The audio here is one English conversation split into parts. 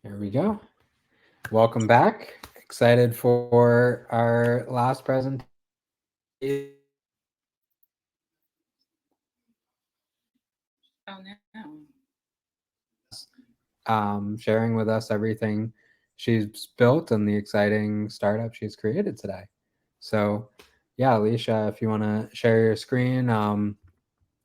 Here we go. Welcome back. Excited for our last presentation. Oh no. Sharing with us everything she's built and the exciting startup she's created today. So, yeah, Alicia, if you want to share your screen, and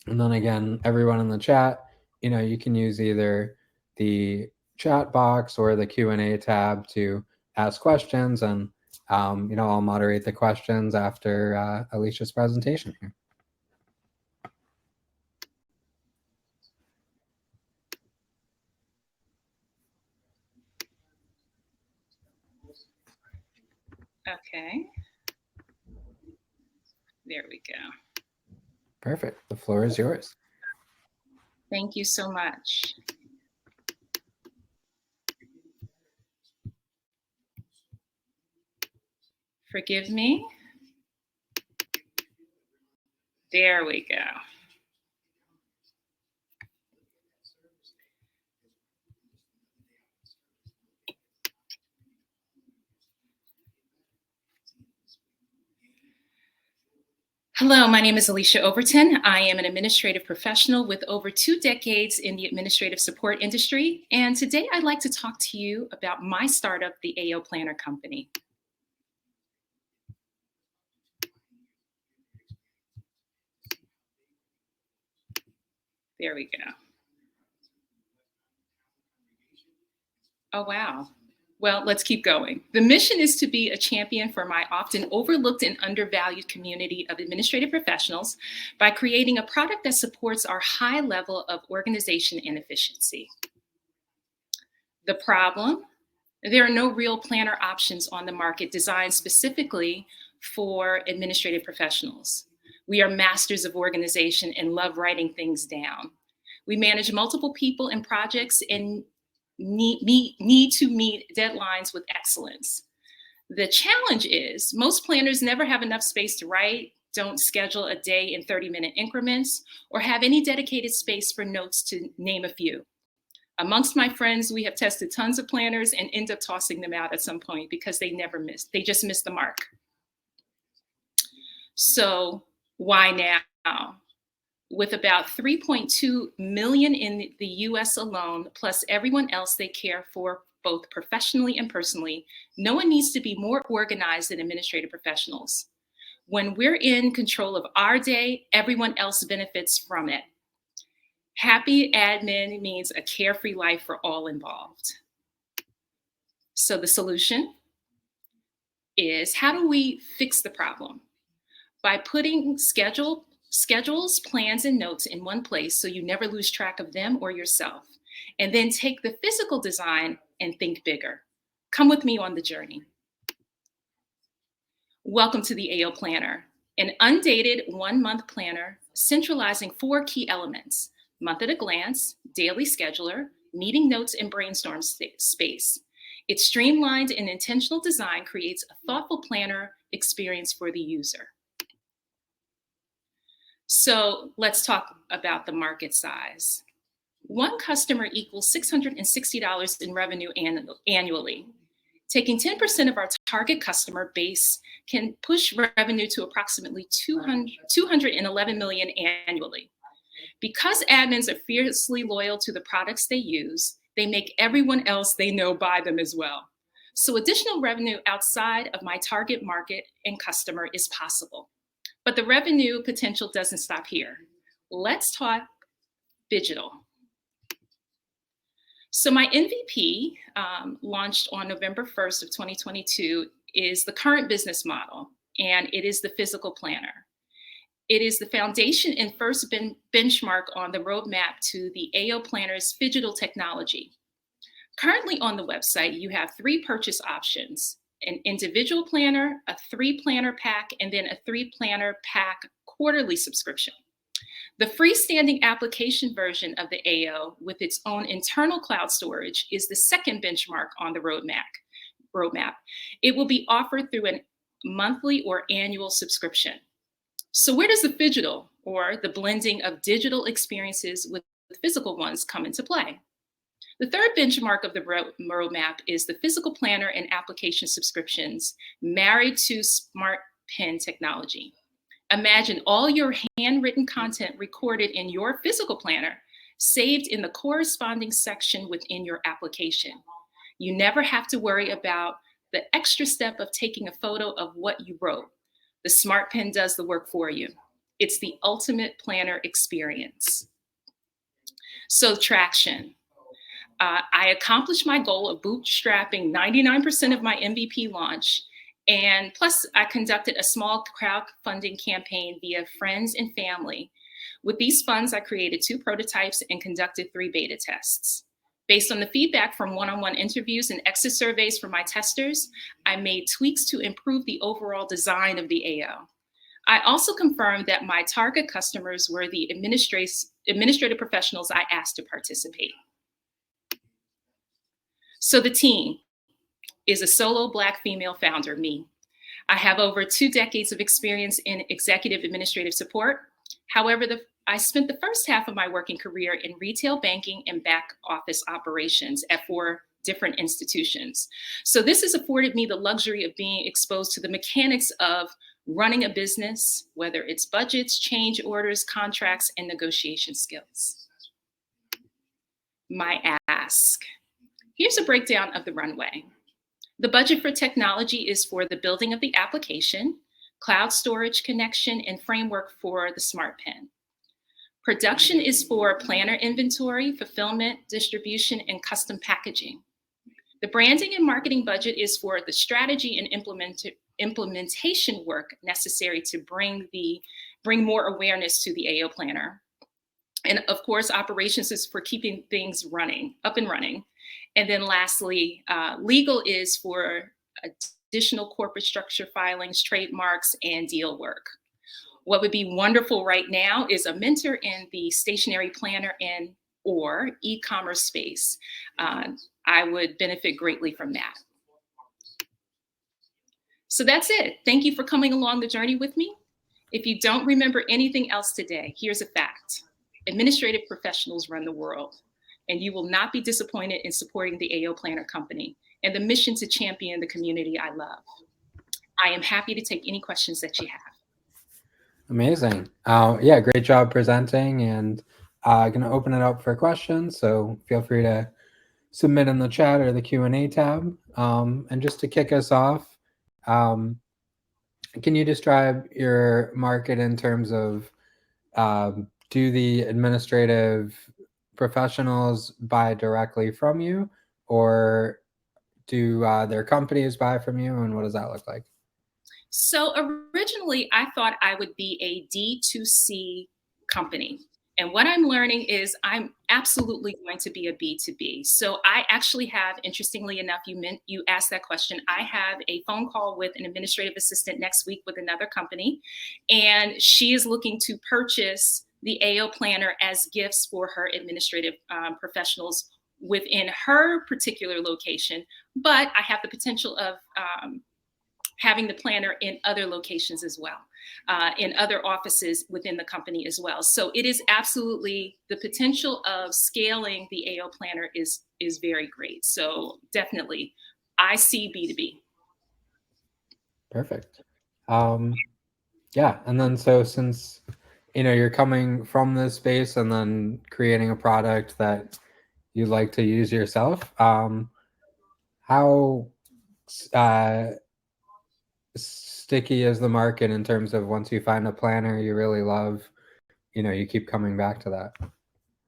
then again, everyone in the chat, you can use either the chat box or the Q&A tab to ask questions, and I'll moderate the questions after Alicia's presentation here. Okay. There we go. Perfect. The floor is yours. Thank you so much. Forgive me. There we go. Hello, my name is Alisha Overton. I am an administrative professional with over 2 decades in the administrative support industry. And today I'd like to talk to you about my startup, the AO Planner Company. There we go. Oh, wow. Well, let's keep going. The mission is to be a champion for my often overlooked and undervalued community of administrative professionals by creating a product that supports our high level of organization and efficiency. The problem? There are no real planner options on the market designed specifically for administrative professionals. We are masters of organization and love writing things down. We manage multiple people and projects and need to meet deadlines with excellence. The challenge is most planners never have enough space to write, don't schedule a day in 30-minute increments, or have any dedicated space for notes, to name a few. Amongst my friends, we have tested tons of planners and end up tossing them out at some point because they just missed the mark. So why now? With about 3.2 million in the US alone, plus everyone else they care for, both professionally and personally, no one needs to be more organized than administrative professionals. When we're in control of our day, everyone else benefits from it. Happy admin means a carefree life for all involved. So the solution is, how do we fix the problem? By putting schedules, plans, and notes in one place so you never lose track of them or yourself. And then take the physical design and think bigger. Come with me on the journey. Welcome to the AO Planner, an undated 1-month planner centralizing 4 key elements: month at a glance, daily scheduler, meeting notes, and brainstorm space. Its streamlined and intentional design creates a thoughtful planner experience for the user. So let's talk about the market size. One customer equals $660 in revenue annually. Taking 10% of our target customer base can push revenue to approximately $211 million annually. Because admins are fiercely loyal to the products they use, they make everyone else they know buy them as well. So additional revenue outside of my target market and customer is possible. But the revenue potential doesn't stop here. Let's talk digital. So my MVP, launched on November 1st of 2022, is the current business model, and it is the physical planner. It is the foundation and first benchmark on the roadmap to the AO Planner's digital technology. Currently on the website, you have 3 purchase options: an individual planner, a 3-planner pack, and then a 3-planner pack quarterly subscription. The freestanding application version of the AO with its own internal cloud storage is the second benchmark on the roadmap. It will be offered through a monthly or annual subscription. So where does the phygital, or the blending of digital experiences with physical ones, come into play? The third benchmark of the roadmap is the physical planner and application subscriptions married to smart pen technology. Imagine all your handwritten content recorded in your physical planner, saved in the corresponding section within your application. You never have to worry about the extra step of taking a photo of what you wrote. The smart pen does the work for you. It's the ultimate planner experience. So, traction. I accomplished my goal of bootstrapping 99% of my MVP launch. And plus, I conducted a small crowdfunding campaign via friends and family. With these funds, I created 2 prototypes and conducted 3 beta tests. Based on the feedback from one-on-one interviews and exit surveys from my testers, I made tweaks to improve the overall design of the AO. I also confirmed that my target customers were the administrative professionals I asked to participate. So the team is a solo Black female founder, me. I have over 2 decades of experience in executive administrative support. However, I spent the first half of my working career in retail banking and back office operations at 4 different institutions. So this has afforded me the luxury of being exposed to the mechanics of running a business, whether it's budgets, change orders, contracts, and negotiation skills. My ask. Here's a breakdown of the runway. The budget for technology is for the building of the application, cloud storage connection, and framework for the smart pen. Production is for planner inventory, fulfillment, distribution, and custom packaging. The branding and marketing budget is for the strategy and implementation work necessary to bring more awareness to the AO planner. And of course, operations is for keeping things up and running. And then lastly, legal is for additional corporate structure filings, trademarks, and deal work. What would be wonderful right now is a mentor in the stationary planner or e-commerce space. I would benefit greatly from that. So that's it. Thank you for coming along the journey with me. If you don't remember anything else today, here's a fact. Administrative professionals run the world, and you will not be disappointed in supporting the AO Planner Company and the mission to champion the community I love. I am happy to take any questions that you have. Amazing. Yeah, great job presenting, and I'm going to open it up for questions. So feel free to submit in the chat or the Q&A tab. And just to kick us off, can you describe your market in terms of do the administrative professionals buy directly from you, or do their companies buy from you, and what does that look like? So originally, I thought I would be a D2C company. And what I'm learning is I'm absolutely going to be a B2B. So I actually have, interestingly enough, you asked that question. I have a phone call with an administrative assistant next week with another company, and she is looking to purchase the AO Planner as gifts for her administrative professionals within her particular location. But I have the potential of having the planner in other locations as well, in other offices within the company as well. So it is absolutely, the potential of scaling the AO planner is very great. So definitely, I see B2B. Perfect. Yeah, and then so since you're coming from this space and then creating a product that you like to use yourself, how sticky is the market in terms of once you find a planner you really love, you keep coming back to that?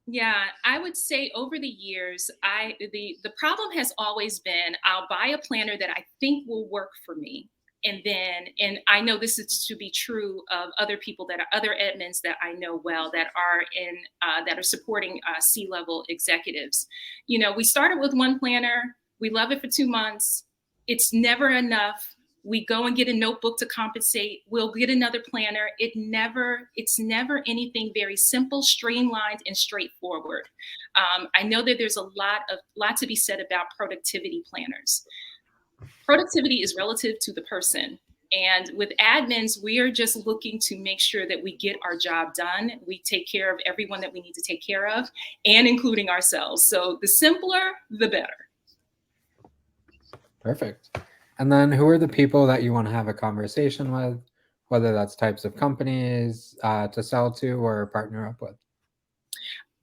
Yeah, I would say over the years, the problem has always been I'll buy a planner that I think will work for me. And I know this is to be true of other people that are other admins that I know well that are supporting C-level executives. We started with one planner, we love it for 2 months, it's never enough. We go and get a notebook to compensate. We'll get another planner. It's never anything very simple, streamlined, and straightforward. I know that there's a lot to be said about productivity planners. Productivity is relative to the person. And with admins, we are just looking to make sure that we get our job done. We take care of everyone that we need to take care of, and including ourselves. So the simpler, the better. Perfect. And then who are the people that you want to have a conversation with, whether that's types of companies to sell to or partner up with?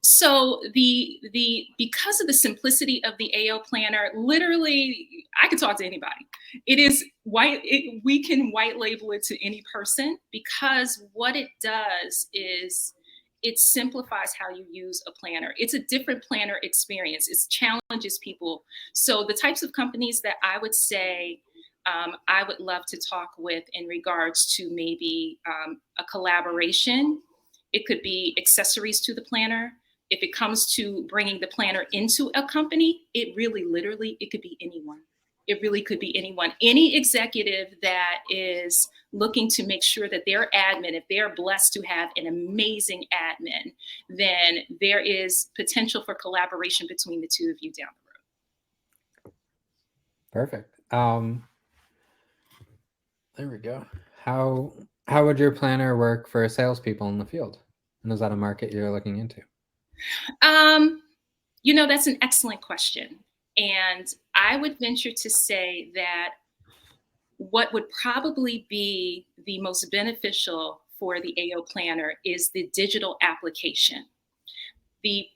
So the because of the simplicity of the AO planner, literally I can talk to anybody. It is we can white label it to any person, because what it does is it simplifies how you use a planner. It's a different planner experience. It challenges people. So the types of companies that I would say I would love to talk with in regards to maybe a collaboration. It could be accessories to the planner. If it comes to bringing the planner into a company, it really literally, it could be anyone. It really could be anyone. Any executive that is looking to make sure that their admin, if they're blessed to have an amazing admin, then there is potential for collaboration between the two of you down the road. Perfect. There we go. How would your planner work for salespeople in the field? And is that a market you're looking into? That's an excellent question. And I would venture to say that what would probably be the most beneficial for the AO planner is the digital application. The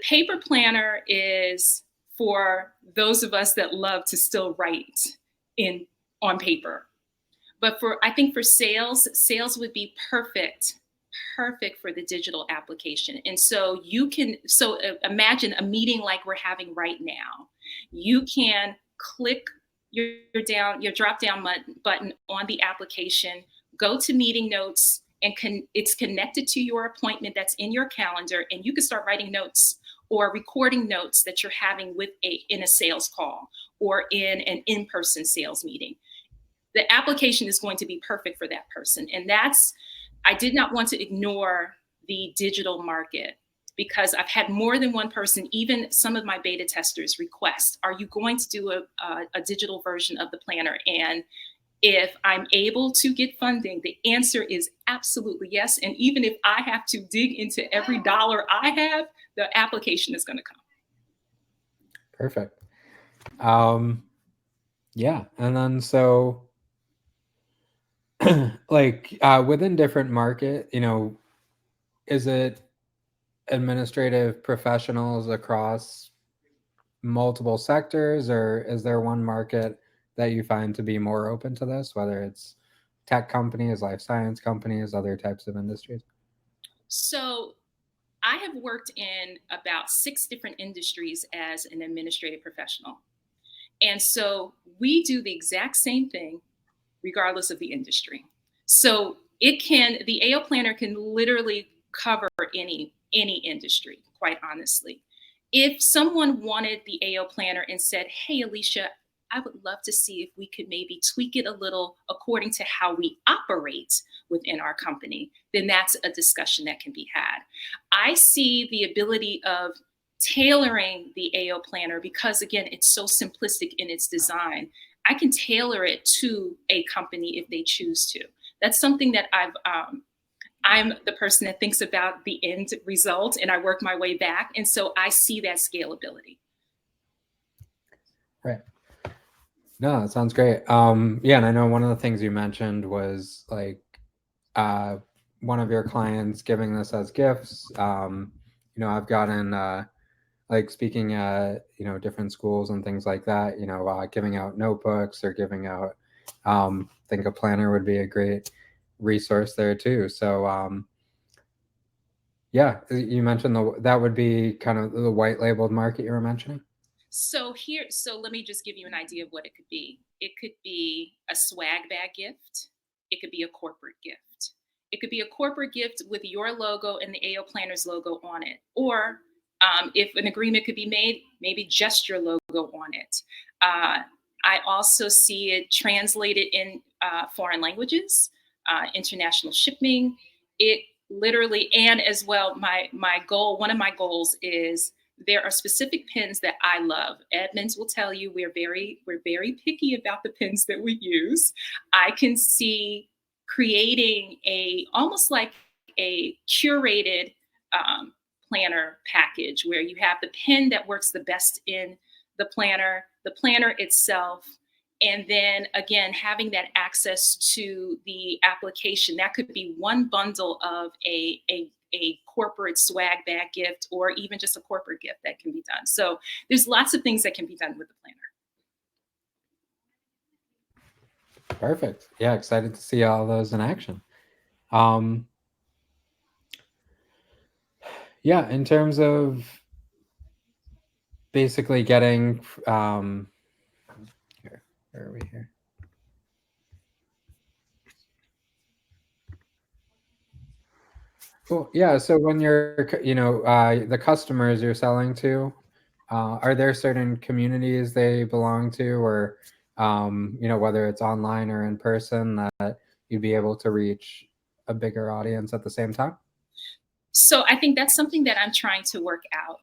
paper planner is for those of us that love to still write on paper. But I think for sales would be perfect for the digital application. And so imagine a meeting like we're having right now. You can click your drop down button on the application, go to meeting notes, and it's connected to your appointment that's in your calendar, and you can start writing notes or recording notes that you're having in a sales call or in an in-person sales meeting. The application is going to be perfect for that person. And I did not want to ignore the digital market, because I've had more than one person, even some of my beta testers, request, are you going to do a digital version of the planner? And if I'm able to get funding, the answer is absolutely yes. And even if I have to dig into every dollar I have, the application is going to come. Perfect. Yeah. And then so like within different market, is it administrative professionals across multiple sectors, or is there one market that you find to be more open to this, whether it's tech companies, life science companies, other types of industries? So I have worked in about 6 different industries as an administrative professional. And so we do the exact same thing regardless of the industry. So the AO planner can literally cover any industry, quite honestly. If someone wanted the AO planner and said, hey, Alisha, I would love to see if we could maybe tweak it a little according to how we operate within our company, then that's a discussion that can be had. I see the ability of tailoring the AO planner because, again, it's so simplistic in its design. I can tailor it to a company if they choose to. That's something that I'm the person that thinks about the end result, and I work my way back. And so I see that scalability. Right. No, that sounds great. Yeah, and I know one of the things you mentioned was like one of your clients giving this as gifts. I've gotten like speaking at different schools and things like that. Giving out notebooks or giving out. I think a planner would be a great resource there too. So yeah, you mentioned that would be kind of the white labeled market you were mentioning. So let me just give you an idea of what it could be. It could be a swag bag gift. It could be a corporate gift. It could be a corporate gift with your logo and the AO Planners logo on it. Or if an agreement could be made, maybe just your logo on it. I also see it translated in foreign languages, international shipping. It literally, and as well, one of my goals is there are specific pins that I love. Admins will tell you we're very picky about the pins that we use. I can see creating a almost like a curated planner package where you have the pin that works the best in the planner itself, and then again having that access to the application. That could be one bundle of a corporate swag bag gift, or even just a corporate gift that can be done. So there's lots of things that can be done with the planner. Perfect. Yeah, excited to see all those in action. Um, yeah, in terms of basically getting here, where are we here? Cool. Yeah. So when you're, the customers you're selling to, are there certain communities they belong to, or, whether it's online or in person, that you'd be able to reach a bigger audience at the same time? So I think that's something that I'm trying to work out.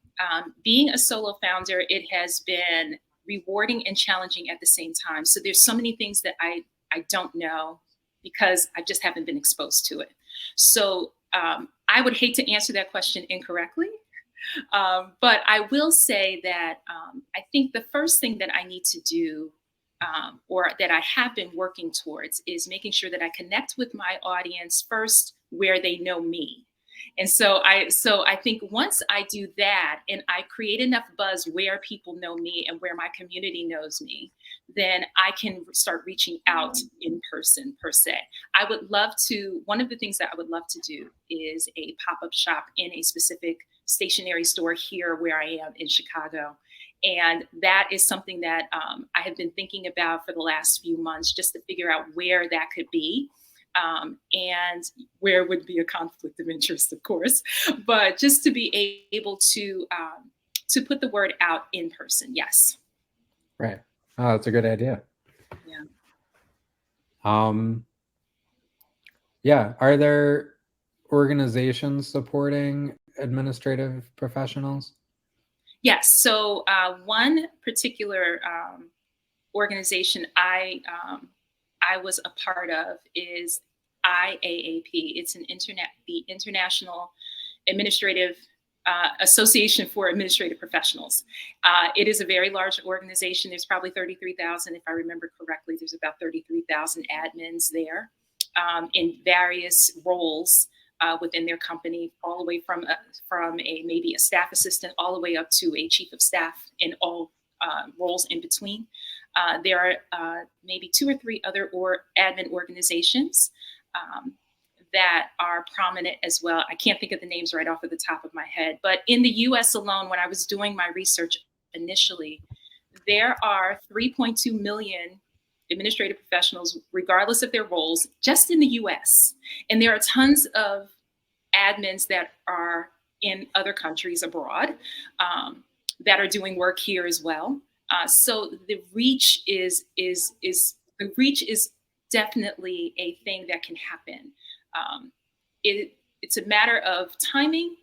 Being a solo founder, it has been rewarding and challenging at the same time. So there's so many things that I don't know because I just haven't been exposed to it. So I would hate to answer that question incorrectly. But I will say that I think the first thing that I need to do, or that I have been working towards, is making sure that I connect with my audience first where they know me. And so I think once I do that and I create enough buzz where people know me and where my community knows me, then I can start reaching out in person per se. One of the things that I would love to do is a pop-up shop in a specific stationery store here where I am in Chicago. And that is something that I have been thinking about for the last few months, just to figure out where that could be. And where would be a conflict of interest, of course, but just to be able to put the word out in person. Yes. Right. Oh, that's a good idea. Yeah. Yeah. Are there organizations supporting administrative professionals? Yes. So one particular organization I was a part of is IAAP. It's the International Administrative Association for Administrative Professionals. It is a very large organization. There's probably 33,000, if I remember correctly. There's about 33,000 admins there in various roles within their company, all the way from maybe a staff assistant all the way up to a chief of staff, and all roles in between. There are maybe 2 or 3 other admin organizations that are prominent as well. I can't think of the names right off of the top of my head, but in the US alone, when I was doing my research initially, there are 3.2 million administrative professionals, regardless of their roles, just in the US. And there are tons of admins that are in other countries abroad that are doing work here as well. So the reach is definitely a thing that can happen. It's a matter of timing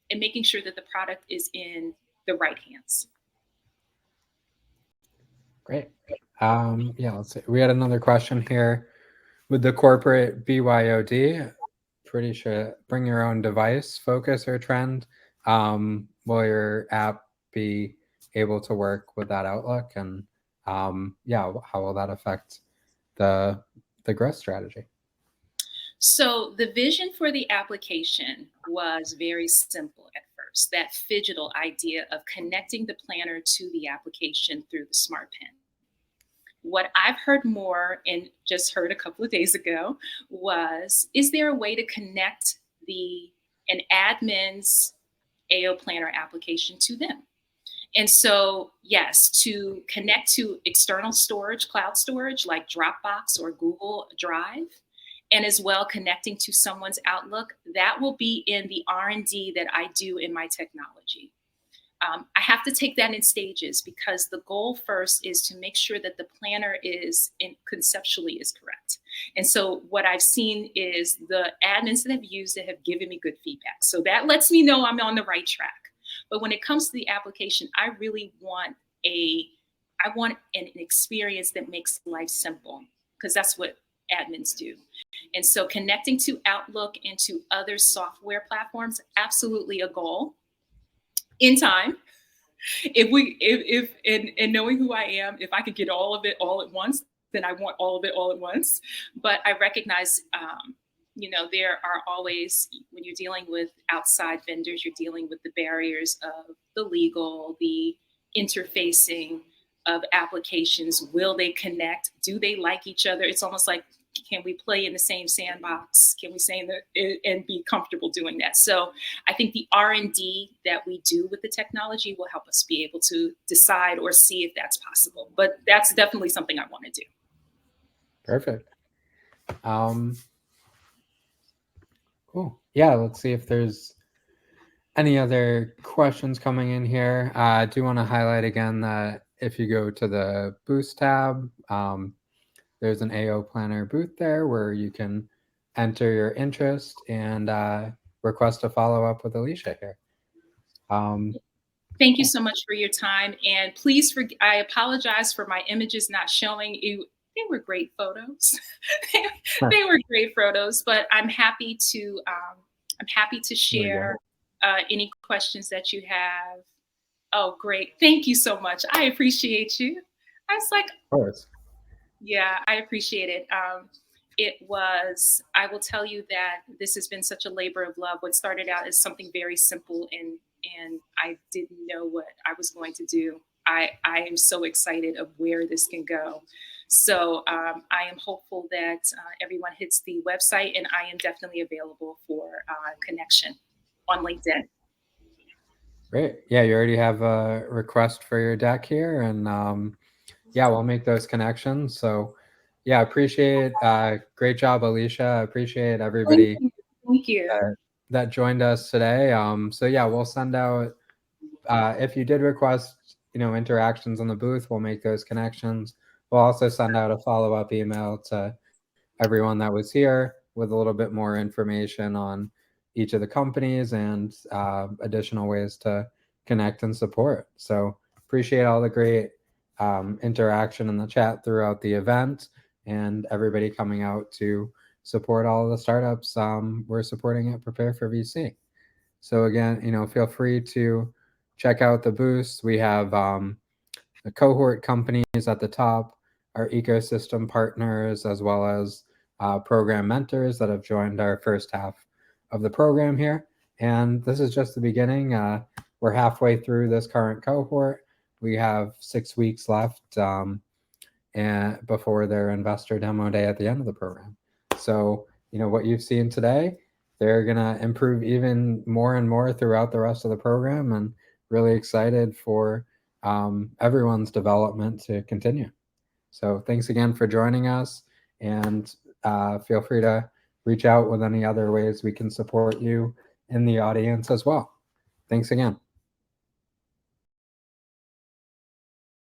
and making sure that the product is in the right hands. Great. Yeah, let's see. We had another question here. With the corporate BYOD, pretty sure bring your own device focus or trend, will your app be able to work with that outlook? And yeah, how will that affect the growth strategy? So the vision for the application was very simple at first, that phygital idea of connecting the planner to the application through the smart pen. What I've heard more, and just heard a couple of days ago, was, is there a way to connect an admin's AO Planner application to them? And so, yes, to connect to external storage, cloud storage like Dropbox or Google Drive, and as well connecting to someone's Outlook, that will be in the R&D that I do in my technology. I have to take that in stages, because the goal first is to make sure that the planner conceptually is correct. And so what I've seen is the admins that have used it have given me good feedback. So that lets me know I'm on the right track. But when it comes to the application, I really want an experience that makes life simple, because that's what admins do. And so connecting to Outlook and to other software platforms, absolutely a goal in time. If and knowing who I am, if I could get all of it all at once, then I want all of it all at once. But I recognize, there are always, when you're dealing with outside vendors, you're dealing with the barriers of the legal, the interfacing of applications. Will they connect? Do they like each other? It's almost like, can we play in the same sandbox? Can we say that and be comfortable doing that? So I think the R&D that we do with the technology will help us be able to decide or see if that's possible. But that's definitely something I want to do. Perfect. Cool. Yeah, let's see if there's any other questions coming in here. I do want to highlight again that if you go to the Boost tab, there's an AO Planner booth there where you can enter your interest and request a follow-up with Alisha here. Thank you so much for your time. And please, I apologize for my images not showing you. They were great photos. They were great photos, but I'm happy to share any questions that you have. Oh, great. Thank you so much. I appreciate you. I was like, of course. Yeah, I appreciate it. I will tell you that this has been such a labor of love. What started out as something very simple, and I didn't know what I was going to do. I am so excited of where this can go. So I am hopeful that everyone hits the website, and I am definitely available for connection on LinkedIn. Great. Yeah, you already have a request for your deck here, and yeah, we'll make those connections. So yeah, appreciate great job, Alisha. I appreciate everybody Thank you. that joined us today. So yeah, we'll send out if you did request, interactions on the booth, we'll make those connections. We'll also send out a follow-up email to everyone that was here with a little bit more information on each of the companies and additional ways to connect and support. So appreciate all the great interaction in the chat throughout the event and everybody coming out to support all of the startups we're supporting at Prepare for VC. So again, feel free to check out the booths. We have the cohort companies at the top, our ecosystem partners, as well as program mentors that have joined our first half of the program here. And this is just the beginning. We're halfway through this current cohort. We have 6 weeks left and before their investor demo day at the end of the program. So, what you've seen today, they're going to improve even more and more throughout the rest of the program, and really excited for everyone's development to continue. So thanks again for joining us, and feel free to reach out with any other ways we can support you in the audience as well. Thanks again.